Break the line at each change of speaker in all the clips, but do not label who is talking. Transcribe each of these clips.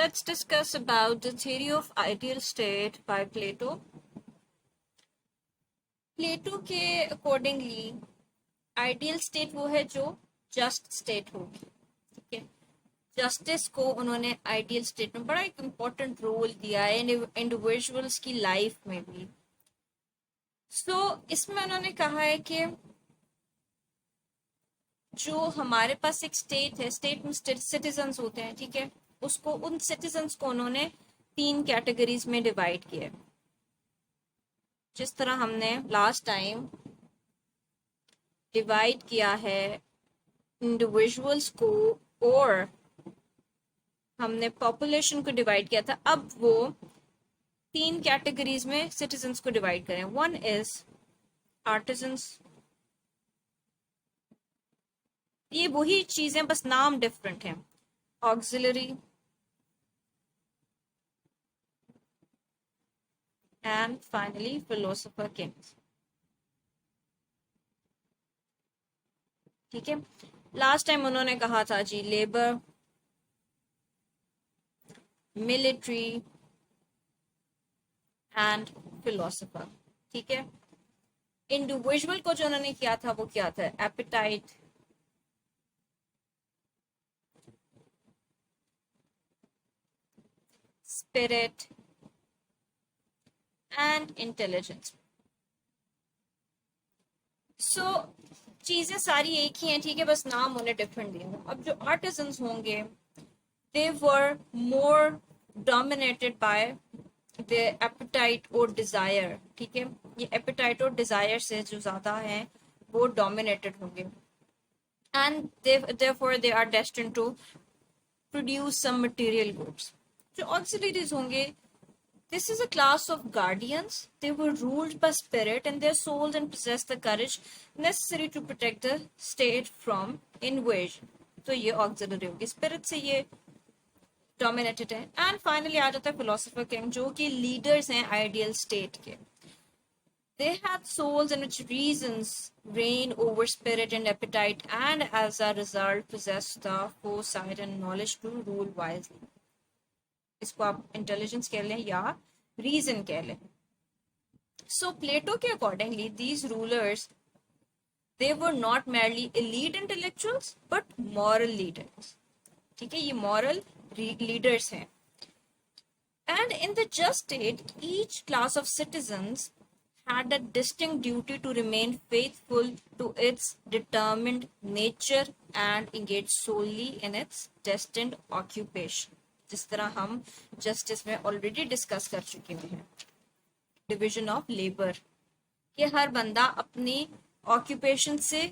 Let's discuss about the theory of ideal state by Plato. प्लेटो के accordingly ideal state वो है जो just state होगी. ठीक है, जस्टिस को उन्होंने आइडियल स्टेट में बड़ा एक इम्पोर्टेंट रोल दिया है इंडिविजुअल्स की लाइफ में भी. इसमें उन्होंने कहा है कि जो हमारे पास एक स्टेट है, स्टेट में सिटीजन्स होते हैं. ठीक है, उसको उन सिटीजन्स को उन्होंने 3 कैटेगरीज में डिवाइड किया है. जिस तरह हमने लास्ट टाइम डिवाइड किया है इंडिविजुअल्स को और हमने पॉपुलेशन को डिवाइड किया था, अब वो 3 कैटेगरीज में सिटीजन्स को डिवाइड करें. One is artisans. ये वही चीजें, बस नाम डिफरेंट है. Auxiliary and finally philosopher Kings. ठीक है, लास्ट टाइम उन्होंने कहा था जी लेबर, मिलिट्री एंड फिलोसोफर. ठीक है, इंडिविजुअल को जो उन्होंने किया था वो क्या था? Appetite, spirit and intelligence. चीजें सारी एक ही हैं. ठीक है, बस नाम उन्हें डिफरेंट दिए. अब जो आर्टिजन्स होंगे they were more dominated by the appetite और desire. ठीक है, ये appetite और desire से जो ज्यादा हैं वो dominated होंगे and therefore they are destined to produce some material goods. जो auxiliaries होंगे, this is a class of guardians. They were ruled by spirit and their souls and possessed the courage necessary to protect the state from invasion. तो ये auxiliary होगी, spirit से ये dominated है. And finally आ जाता है philosopher king, जो कि लीडर्स हैं आइडियल स्टेट के. They had souls in which reasons reign over spirit and appetite and as a result possess the foresight and knowledge to rule wisely. इसको आप intelligence कह लें या रीजन कह लें. सो प्लेटो के accordingly these rulers, they were not merely elite intellectuals but moral leaders. ठीक है, ये moral leaders हैं. And in the just state, each class of citizens had a distinct duty to remain faithful to its determined nature and engage solely in its destined occupation. जिस तरह हम justice में already discuss कर चुके हैं. Division of labor, कि हर बंदा अपनी occupation से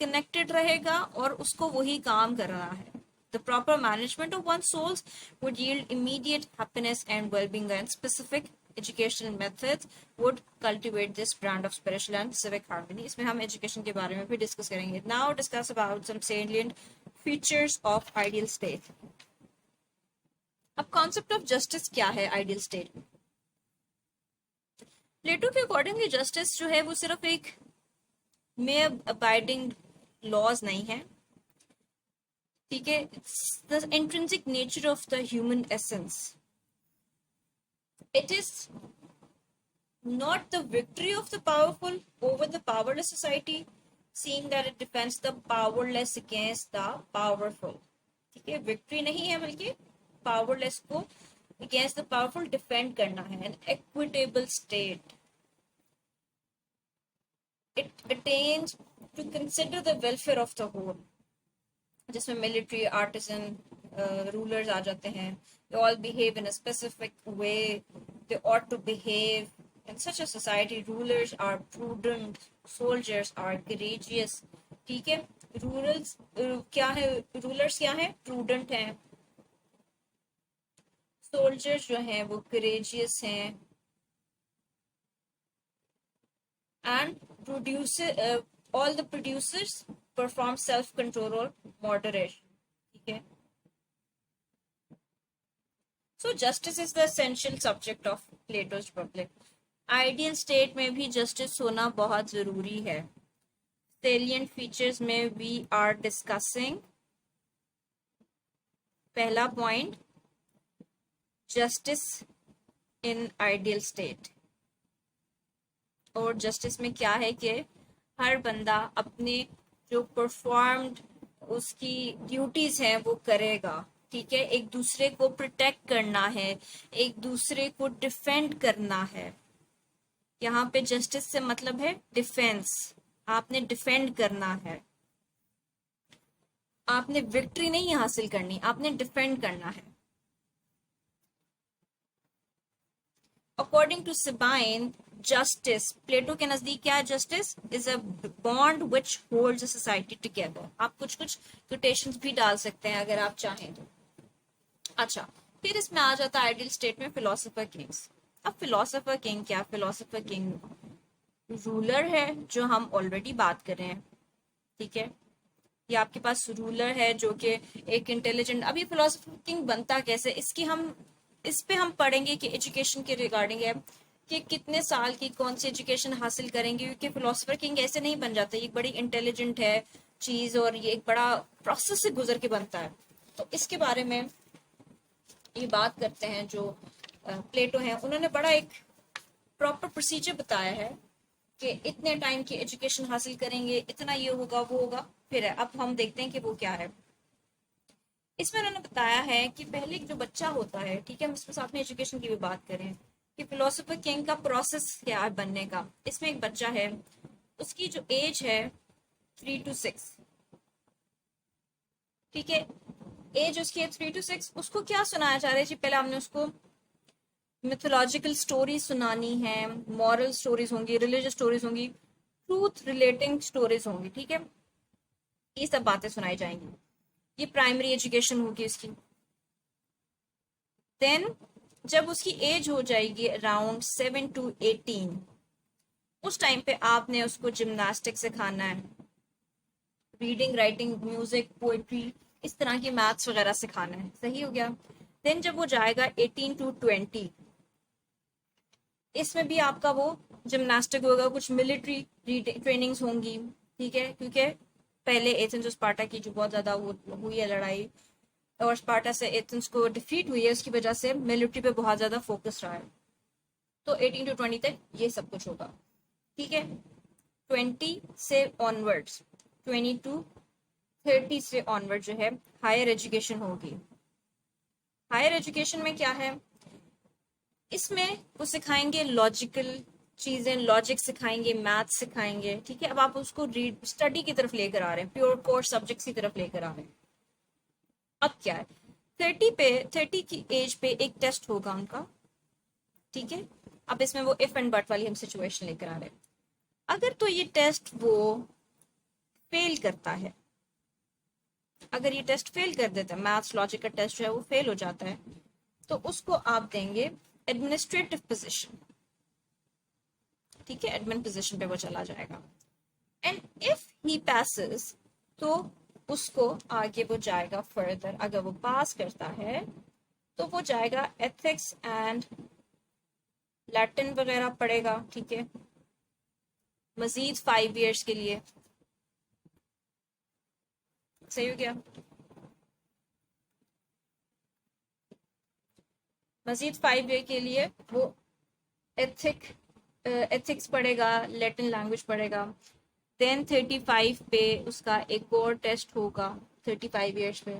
connected रहेगा और उसको वही काम करना है. The proper management of one's souls would yield immediate happiness and well-being, and specific educational methods would cultivate this brand of spiritual and civic harmony. इसमें हम education के बारे में भी discuss करेंगे. Now discuss about some salient features of ideal state. अब concept of justice क्या है ideal state में? प्लेटो के अकॉर्डिंगली justice जो है वो सिर्फ एक mere abiding laws नहीं है. ठीक है, the intrinsic nature of the human essence. It is not the victory of the powerful over the powerless society, seeing that it defends the powerless against the powerful. ठीक है, victory नहीं है बल्कि powerless को against the powerful defend करना है. An equitable state. It attains to consider the welfare of the whole, जिसमें military, artesian, rulers आ जाते हैं. They all behave in a specific way. They ought to behave in such a society. Rulers are prudent, soldiers are courageous. ठीक है, rulers क्या है? Rulers क्या है? Prudent हैं. सोल्जर्स जो हैं वो courageous हैं. And all the producers perform self-control or moderation. ठीक है. So justice is the essential subject of Plato's Republic. Ideal state में भी justice होना बहुत जरूरी है. Salient features में we are discussing. पहला point, justice in ideal state. और जस्टिस में क्या है कि हर बंदा अपने जो परफॉर्म्ड उसकी ड्यूटीज हैं वो करेगा, ठीक है। एक दूसरे को प्रोटेक्ट करना है, एक दूसरे को डिफेंड करना है। यहाँ पे जस्टिस से मतलब है डिफेंस, आपने डिफेंड करना है, आपने विक्ट्री नहीं हासिल करनी, आपने डिफेंड करना है। अकॉर्डिंग टू सिबाइन, जस्टिस, प्लेटो के नजदीक क्या है? Justice is a bond which holds a society together. आप कुछ कुछ कोटेशंस भी डाल सकते हैं अगर आप चाहें तो। अच्छा, फिर इसमें आ जाता है आइडियल स्टेट में फिलोसोफर किंग्स। अब फिलोसोफर किंग क्या? फिलोसोफर किंग रूलर है, जो हम ऑलरेडी बात कर रहे हैं, ठीक है। या आपके पास रूलर है जो कि एक इंटेलिजेंट। अब ये फिलोसोफर किंग बनता कैसे, इस पे हम पढ़ेंगे कि एजुकेशन के रिगार्डिंग है कि कितने साल की कौन सी एजुकेशन हासिल करेंगे, क्योंकि फिलोसोफर किंग ऐसे नहीं बन जाता, ये बड़ी इंटेलिजेंट है चीज और ये एक बड़ा प्रोसेस से गुजर के बनता है। तो इसके बारे में ये बात करते हैं जो प्लेटो है, उन्होंने बड़ा एक प्रॉपर प्रोसीजर बताया है कि इतने टाइम की एजुकेशन हासिल करेंगे, इतना ये होगा वो होगा। फिर अब हम देखते हैं कि वो क्या है। इसमें उन्होंने बताया है कि पहले जो बच्चा होता है, ठीक है, हम इसमें साथ में एजुकेशन की भी बात करें कि फिलोसोफर किंग का प्रोसेस क्या है बनने का। इसमें एक बच्चा है, उसकी जो एज है 3 to 6, ठीक है, एज उसकी है 3 to 6। उसको क्या सुनाया जा रहा है जी? पहले हमने उसको मिथोलॉजिकल स्टोरी सुनानी है, मॉरल स्टोरीज होंगी, रिलीजियस स्टोरीज होंगी, ट्रूथ रिलेटिंग स्टोरीज होंगी, ठीक है, ये सब बातें सुनाई जाएंगी। ये प्राइमरी एजुकेशन होगी उसकी। देन जब उसकी एज हो जाएगी अराउंड 7 to 18, उस टाइम पे आपने उसको जिम्नास्टिक सिखाना है, रीडिंग, राइटिंग, म्यूजिक, पोएट्री, इस तरह की मैथ्स वगैरह सिखाना है। सही हो गया। देन जब वो जाएगा 18 to 20, इसमें भी आपका वो जिम्नास्टिक होगा, कुछ मिलिट्री ट्रेनिंग्स होंगी, ठीक है, क्योंकि पहले एथेंस और स्पार्टा की जो बहुत ज्यादा हुई है लड़ाई, और स्पार्टा से एथेंस को डिफीट हुई है, उसकी वजह से मिलिट्री पे बहुत ज्यादा फोकस रहा है। तो 18 to 20 तक ये सब कुछ होगा, ठीक है। 20 से ऑनवर्ड्स, 20 to 30 से ऑनवर्ड जो है हायर एजुकेशन होगी। हायर एजुकेशन में क्या है? इसमें वो सिखाएंगे लॉजिकल चीजें, लॉजिक सिखाएंगे, मैथ सिखाएंगे, ठीक है। अब आप उसको रीड स्टडी की तरफ लेकर आ रहे हैं, प्योर कोर्स सब्जेक्ट्स की तरफ लेकर आ रहे हैं। अब क्या है, 30 की एज पे एक टेस्ट होगा उनका, ठीक है। अब इसमें वो इफ एंड बट वाली हम सिचुएशन लेकर आ रहे हैं। अगर तो ये टेस्ट वो फेल करता है, अगर ये टेस्ट फेल कर देता है, मैथ्स लॉजिक का टेस्ट जो है वो फेल हो जाता है, तो उसको आप देंगे एडमिनिस्ट्रेटिव पोजीशन, ठीक है, एडमिन पोजीशन पे वो चला जाएगा। एंड इफ ही passes, तो उसको आगे वो जाएगा फर्दर, अगर वो पास करता है तो वो जाएगा एथिक्स एंड लैटिन वगैरह पढ़ेगा, ठीक है, मजीद 5 years के लिए। सही हो गया। मजीद 5 year के लिए वो एथिक्स पढ़ेगा, लैटिन लैंग्वेज पढ़ेगा। देन 35 पे उसका एक और टेस्ट होगा, 35 years पे।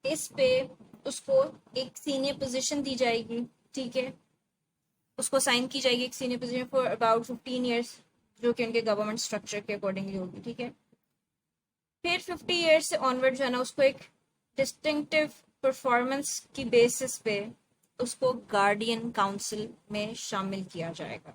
इस पे उसको एक सीनियर पोजीशन दी जाएगी, ठीक है, उसको साइन की जाएगी एक senior position for about 15 years, जो कि उनके गवर्नमेंट स्ट्रक्चर के अकॉर्डिंगली होगी, ठीक है। फिर 50 years से ऑनवर्ड जो है ना, उसको एक डिस्टिंक्टिव परफॉर्मेंस की बेसिस पे उसको गार्डियन काउंसिल में शामिल किया जाएगा।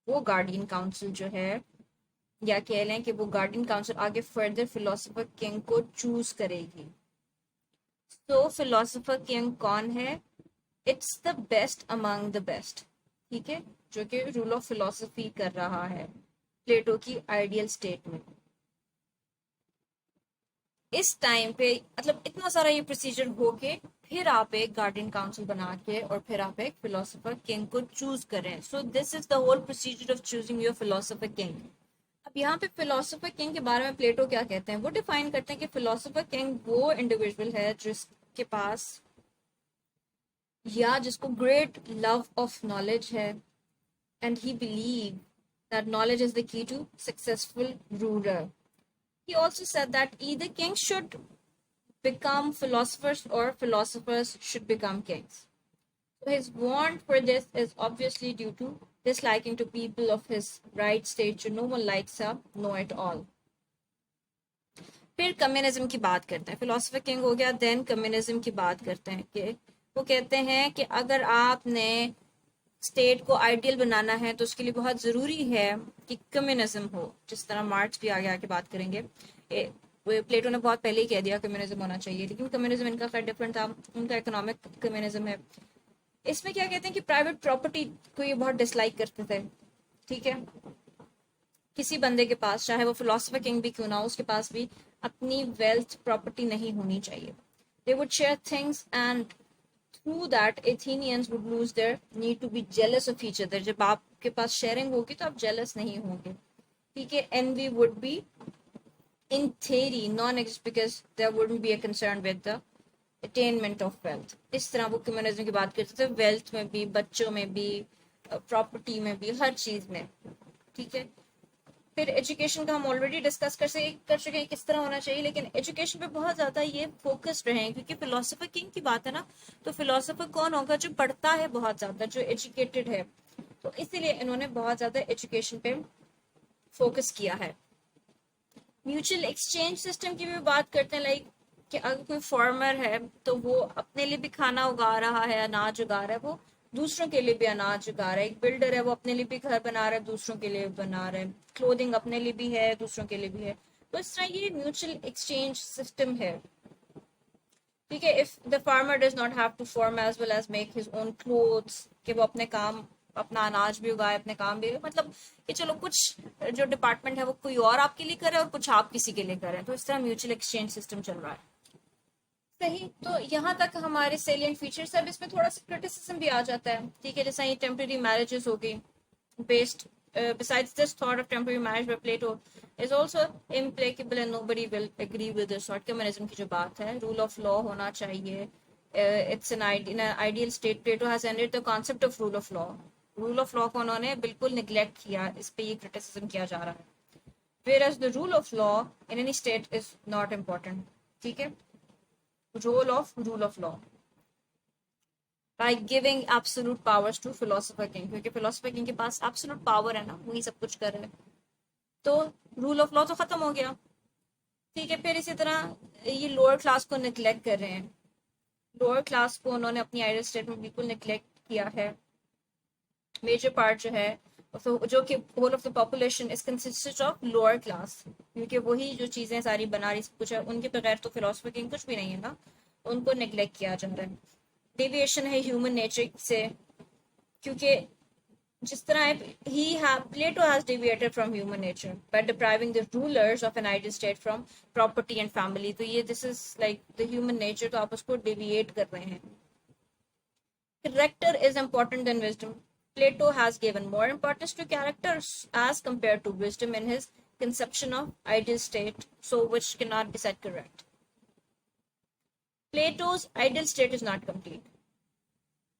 वो गार्डियन काउंसिल जो है, या कह लें कि वो गार्डियन काउंसिल आगे फर्दर फिलोसोफर किंग को चूज करेगी। तो फिलोसोफर किंग कौन है? It's the best among the best, ठीक है, जो कि रूल ऑफ फिलोसफी कर रहा है प्लेटो की आइडियल स्टेट में। इस टाइम पे मतलब इतना सारा ये प्रोसीजर होके फिर आप एक गार्डियन काउंसिल बना के और फिर आप एक फिलोसोफर किंग को चूज करें। So this is the whole procedure of choosing your philosopher king. अब यहाँ पे फिलोसोफर किंग के बारे में प्लेटो क्या कहते हैं, वो डिफाइन करते हैं कि फिलोसोफर किंग वो इंडिविजुअल है जिसके पास या जिसको ग्रेट लव ऑफ नॉलेज है, and he believe that knowledge is the key to successful ruler. He also said that either kings should become philosophers or philosophers should become kings. So his want for this is obviously due to disliking to people of his right stature. No one likes a know-it-all. फिर communism की बात करते हैं. Philosopher king हो गया, then communism की बात करते हैं कि वो कहते हैं कि अगर आपने स्टेट को आइडियल बनाना है तो उसके लिए बहुत ज़रूरी है कि कम्युनिज्म हो. जिस तरह मार्क्स भी आगे आके बात करेंगे, प्लेटो ने बहुत पहले ही कह दिया कम्युनिज्म होना चाहिए, लेकिन कम्युनिज्म इनका खैर डिफरेंट था. उनका इकोनॉमिक कम्युनिज्म है. इसमें क्या कहते हैं कि प्राइवेट प्रॉपर्टी को ये बहुत डिसलाइक करते थे. ठीक है, किसी बंदे के पास, चाहे वो फिलोसफर किंग भी क्यों ना हो, उसके पास भी अपनी वेल्थ प्रॉपर्टी नहीं होनी चाहिए. They would share things and through that Athenians would lose their need to be jealous of each other. जब आपके पास शेयरिंग होगी तो आप जेलस नहीं होंगे. ठीक है, envy would be in theory non-exist because there wouldn't be a concern with the attainment of wealth. इस तरह वो कम्युनिज्म की बात करते थे, वेल्थ में भी, बच्चों में भी, प्रॉपर्टी में भी, हर चीज में. ठीक है, फिर एजुकेशन का हम ऑलरेडी डिस्कस कर चुके हैं किस तरह होना चाहिए, लेकिन एजुकेशन पे बहुत ज्यादा ये फोकस्ड रहे हैं क्योंकि फिलोसफर किंग की बात है ना. तो फिलोसफर कौन होगा? जो पढ़ता है बहुत ज्यादा, जो एजुकेटेड है. तो इसीलिए इन्होंने बहुत ज्यादा एजुकेशन पे फोकस किया है. म्यूचुअल एक्सचेंज सिस्टम की भी बात करते हैं, लाइक कि अगर कोई फार्मर है तो वो अपने लिए भी खाना उगा रहा है, अनाज उगा रहा है, वो दूसरों के लिए भी अनाज उगा रहा है. एक बिल्डर है, वो अपने लिए भी घर बना रहा है, दूसरों के लिए बना रहा है. क्लोथिंग अपने लिए भी है, दूसरों के लिए भी है. तो इस तरह ये म्यूचुअल एक्सचेंज सिस्टम है. ठीक है, if the farmer does not have to farm as well as make his own clothes, कि वो अपने काम, अपना अनाज भी उगाए, अपने काम भी, मतलब ये चलो कुछ जो डिपार्टमेंट है वो कोई और आपके लिए करे और कुछ आप किसी के लिए करें. तो इस तरह म्यूचुअल एक्सचेंज सिस्टम चल रहा है. सही, तो यहाँ तक हमारे सेलिएंट फीचर्स. अब इसमें थोड़ा सा क्रिटिसिज्म भी आ जाता है. ठीक है, जैसा ये टेम्पररी मैरिजेस हो गई, based besides this thought of temporary marriage by Plato is also implacable and nobody will agree with this sort. Communism की जो बात है, रूल ऑफ लॉ होना चाहिए. It's an ideal state. Plato has ended the concept of rule of law. Rule of law को उन्होंने बिल्कुल neglect किया. इस पे ये क्रिटिसिज्म किया जा रहा है. Whereas the rule of law in any state is not important. ठीक है, role of law by giving absolute powers to philosopher king, क्योंकि philosopher king के पास absolute power है ना, वही सब कुछ कर रहे हैं. तो रूल ऑफ लॉ तो खत्म हो गया. ठीक है, फिर इसी तरह ये लोअर क्लास को निगलेक्ट कर रहे हैं. लोअर क्लास को उन्होंने अपनी आइडियल स्टेट में बिल्कुल निगलेक्ट किया है. मेजर पार्ट जो है, जो कि whole of the population is consisted of lower class, क्योंकि वही जो चीजें सारी बना रही सब कुछ है, उनके बगैर तो फिलोसफर किंग कुछ भी नहीं है ना. उनको निगलेक्ट किया जा रहा है. डेविएशन है ह्यूमन नेचर से, क्योंकि जिस तरह Plato has deviated from human nature by depriving the rulers of an ideal state from property and family. तो ये this is like the human nature, तो आप उसको deviate कर रहे हैं. Character is important than wisdom. Plato has given more importance to characters as compared to wisdom in his conception of ideal state, so which cannot be said correct. Plato's ideal state is not complete.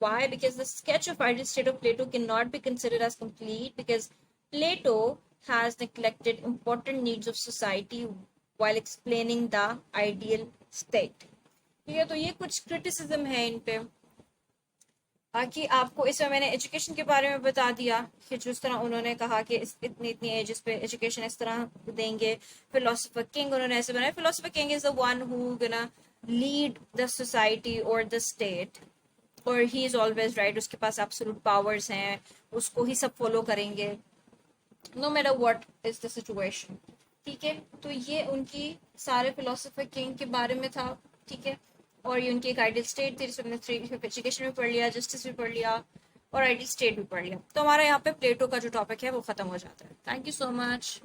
Why? Because the sketch of ideal state of Plato cannot be considered as complete because Plato has neglected important needs of society while explaining the ideal state. ठीक है, तो ये कुछ criticism है इन पे. बाकी आपको इसमें मैंने एजुकेशन के बारे में बता दिया कि जिस तरह उन्होंने कहा कि इतनी इतनी एजेस पे एजुकेशन इस तरह देंगे. फिलोसफर किंग उन्होंने ऐसे बनाया. Philosopher king is the one who gonna lead the society और द स्टेट, और ही इज ऑलवेज राइट. उसके पास एब्सोल्यूट पावर्स हैं, उसको ही सब फॉलो करेंगे no matter what is the situation. ठीक है, तो ये उनकी सारे फिलोसफर किंग के बारे में था. ठीक है, और ये उनकी एक आइडियल स्टेट थी जिसमें एजुकेशन भी पढ़ लिया, जस्टिस भी पढ़ लिया और आइडियल स्टेट भी पढ़ लिया. तो हमारा यहाँ पे प्लेटो का जो टॉपिक है वो खत्म हो जाता है. Thank you so much.